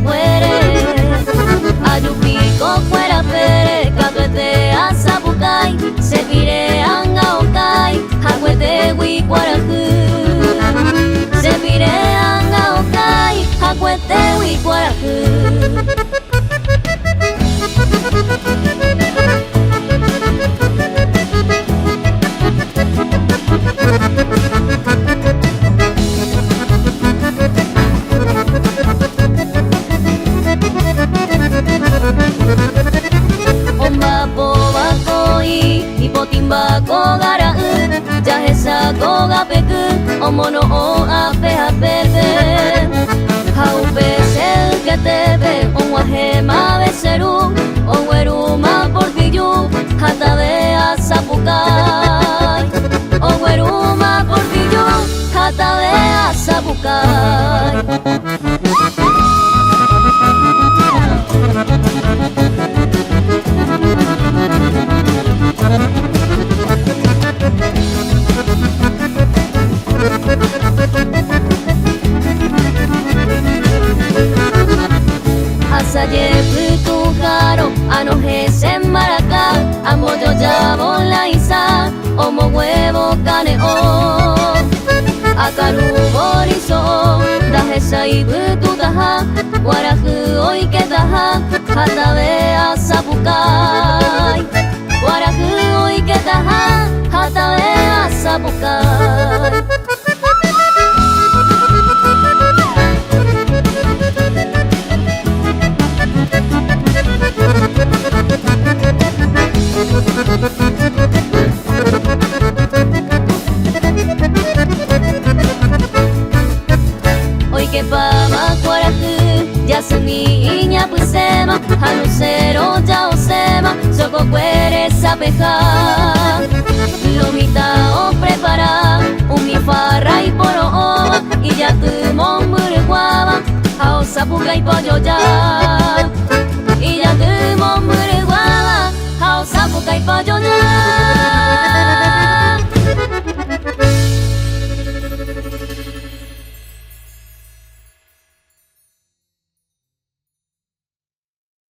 puere. Ayupiko fuera pere, catuete a sabukai, se pire anga okai, hakuete wikuaraku. Se pire anga okai, hakuete wikuaraku. Timbako gara jahesako gapeku omono o ape apete haupe selketebe onwahe mabeseru onweru ma portillu hatabe asapukai onweru ma portillu hatabe asapukai. Asaye putujaro anojese maraka amoyo yabo la isa omo huevo caneo akaru borizo dajesa ibututaha guaraku oiketaha hatabe asapukai guaraku oiketaha hatabe asapukai. Hoy que pama cuaraku yasumi iña pusema hanusero ya osema soko cuere sapeja lomita o prepara unifarra y poro ova y ya tu mombure guava a osapuca y pollo ya.